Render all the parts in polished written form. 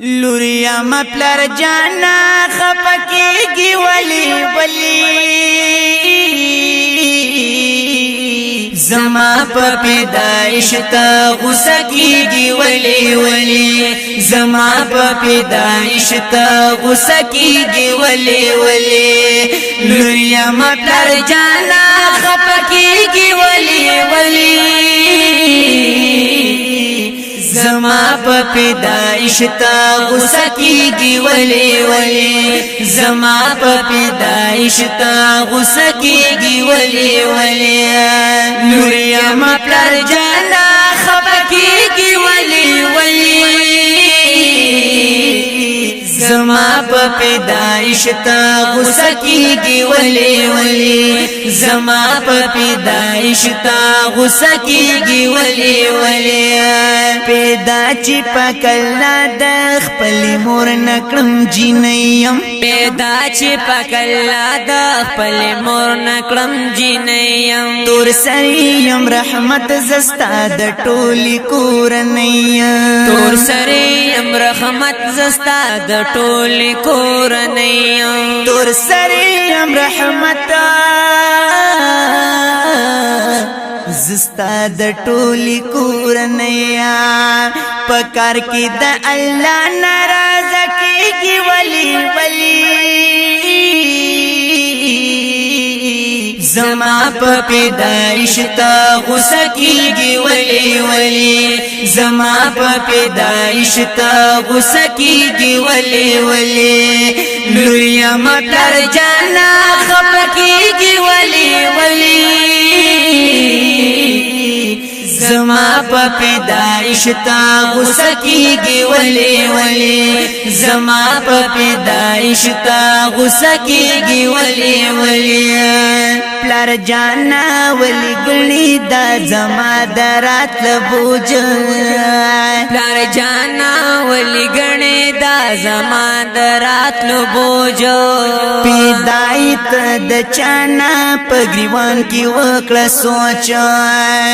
لوریا مپلر جانا خپکیږي ولی زما په پیدائش ته غوسه کیږي ولی زما په پیدائش ته غوسه کیږي ولی لوریا مپلر جانا خپکیږي ولی زما په پیدائش ته غوسه کیږي ولی زما په پیدائش ته غوسه کیږي ولی لوریا ما پلار جانا خپه کیږي ولی زما په پیدائش ته غوسه کیږي ولی زما په پیدائش ته غوسه کیږي ولی پیدا چې پکلنا د خپل مور نکړم جنیم پیدا چې پکلنا د خپل مور نکړم جنیم تور سریم رحمت زستا د ټولي کورنیم تور سریم رحمت زستا د ټولي کورنیم تور سریم رحمت زستا د ټولي کورنیا پکار کې د الله ناراضه کیږي ولی زما په پیدائش ته غوسه کیږي ولی زما په پیدائش ته غوسه کیږي ولی لوریا ما پلار جانا خپه کیږي ولی زما په پیدائش ته غوسه کیږي ولی زما په پیدائش ته غوسه کیږي ولی پلار جانا ولی ګړي دا زما درات لبوج پلار جانا ولی ګړي دا زما درات لبوج پیدایت د چانا پګریوان کی وکړه سوچ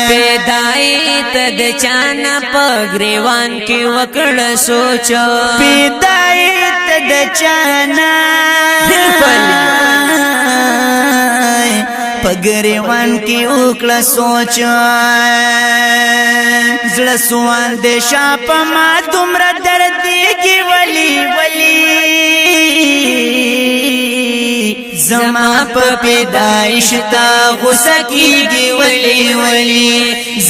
پیدایت د چانا پګریوان کی وکړه سوچ پیدایت د چانا پګریوان کی وکړه سوچ زړه سوان د شاپ ما تمرا درد کی ولی زما په پیدائش ته غوسه کیږي ولی